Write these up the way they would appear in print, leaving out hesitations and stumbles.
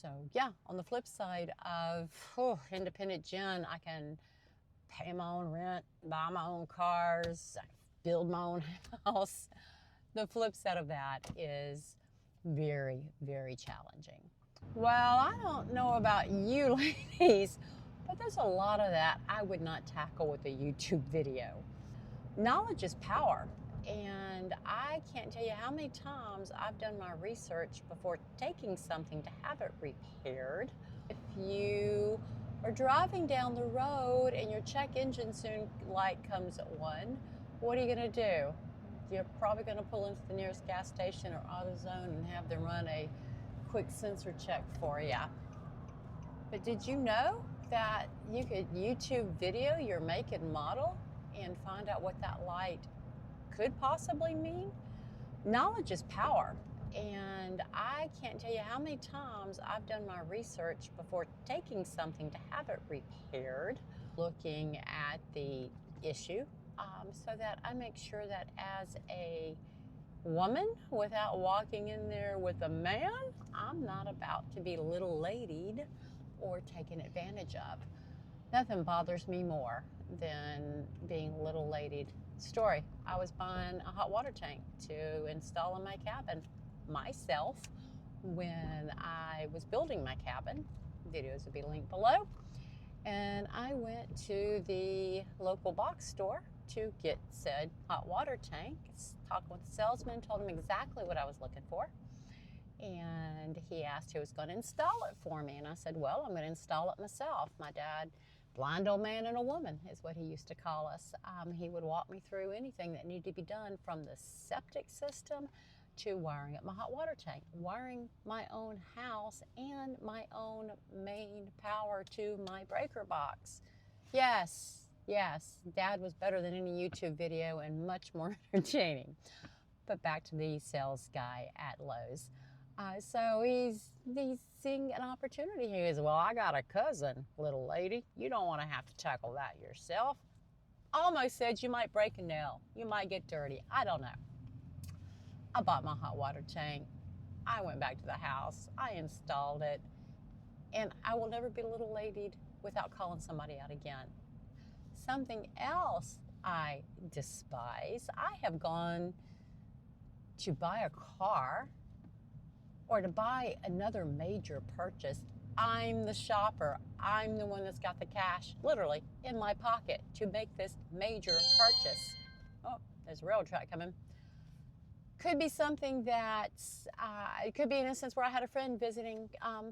So yeah, on the flip side of independent Jen, I can pay my own rent, buy my own cars, build my own house. The flip side of that is very, very challenging. Well, I don't know about you ladies, but there's a lot of that I would not tackle with a YouTube video. Knowledge is power. And I can't tell you how many times I've done my research before taking something to have it repaired. If you are driving down the road and your check engine soon light comes on, what are you going to do? You're probably going to pull into the nearest gas station or AutoZone and have them run a quick sensor check for you. But did you know that you could YouTube video your make and model and find out what that light could possibly mean? Knowledge is power. And I can't tell you how many times I've done my research before taking something to have it repaired, looking at the issue, so that I make sure that as a woman, without walking in there with a man, I'm not about to be little ladied or taken advantage of. Nothing bothers me more than being little ladied. Story, I was buying a hot water tank to install in my cabin myself when I was building my cabin. Videos will be linked below. And I went to the local box store to get said hot water tank. Talked with the salesman, told him exactly what I was looking for. And he asked who was going to install it for me. And I said, well, I'm going to install it myself. My dad, blind old man and a woman is what he used to call us. He would walk me through anything that needed to be done, from the septic system to wiring up my hot water tank, wiring my own house and my own main power to my breaker box. Yes, Dad was better than any YouTube video and much more entertaining. But back to the sales guy at Lowe's. So he's seeing an opportunity. He goes, well, I got a cousin, little lady. You don't want to have to tackle that yourself. Almost said you might break a nail. You might get dirty. I don't know. I bought my hot water tank. I went back to the house. I installed it. And I will never be little ladied without calling somebody out again. Something else I despise, I have gone to buy a car or to buy another major purchase. I'm the shopper. I'm the one that's got the cash, literally, in my pocket to make this major purchase. Oh, there's a rail track coming. Could be something that's, it could be an instance where I had a friend visiting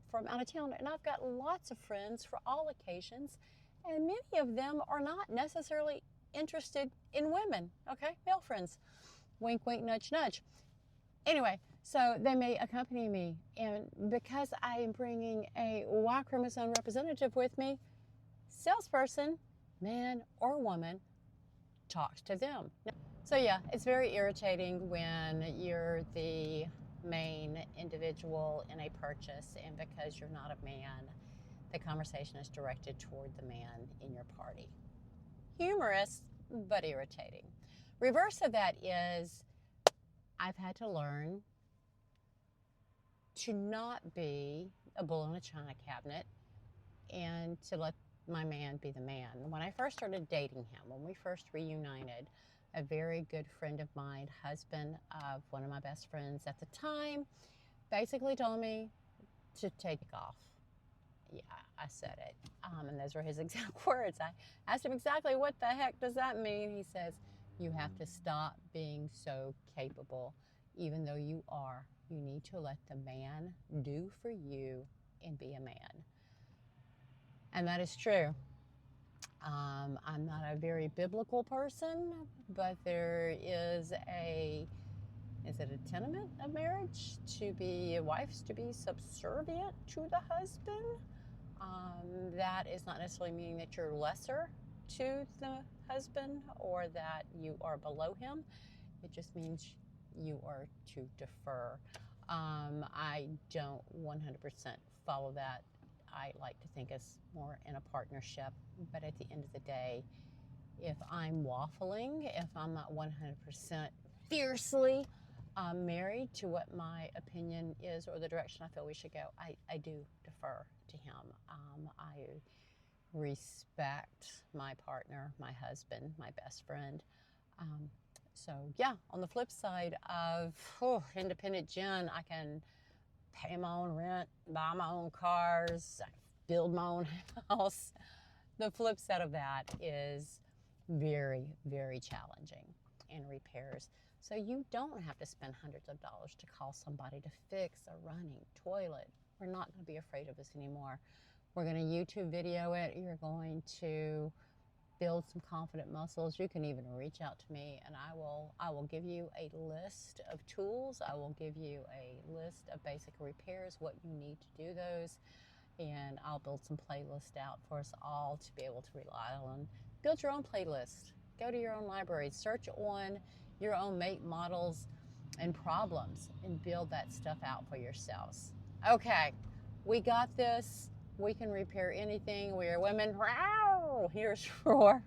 from out of town, and I've got lots of friends for all occasions, and many of them are not necessarily interested in women, okay? Male friends. Wink, wink, nudge, nudge. Anyway, so they may accompany me, and because I am bringing a Y chromosome representative with me, salesperson, man or woman, talks to them. So yeah, it's very irritating when you're the main individual in a purchase, and because you're not a man, the conversation is directed toward the man in your party. Humorous, but irritating. Reverse of that is, I've had to learn to not be a bull in a china cabinet and to let my man be the man. When I first started dating him, when we first reunited, a very good friend of mine, husband of one of my best friends at the time, basically told me to take off. Yeah, I said it. And those were his exact words. I asked him exactly what the heck does that mean. He says, you have to stop being so capable. Even though you are, you need to let the man do for you and be a man. And that is true. I'm not a very biblical person, but there is it a tenement of marriage to be wives to be subservient to the husband? That is not necessarily meaning that you're lesser to the husband or that you are below him. It just means you are to defer. I don't 100% follow that. I like to think it's more in a partnership, but at the end of the day, if I'm waffling, if I'm not 100% fiercely married to what my opinion is or the direction I feel we should go, I do defer to him. I respect my partner, my husband, my best friend. Um, so yeah, on the flip side of independent Jen, I can pay my own rent, buy my own cars, build my own house. The flip side of that is very, very challenging in repairs. So you don't have to spend hundreds of dollars to call somebody to fix a running toilet. We're not going to be afraid of this anymore. We're going to YouTube video it. You're going to build some confident muscles. You can even reach out to me and I will give you a list of tools. I will give you a list of basic repairs, what you need to do those, and I'll build some playlists out for us all to be able to rely on. Build your own playlist. Go to your own library. Search on your own make, models, and problems and build that stuff out for yourselves. Okay, we got this. We can repair anything. We are women. Here's for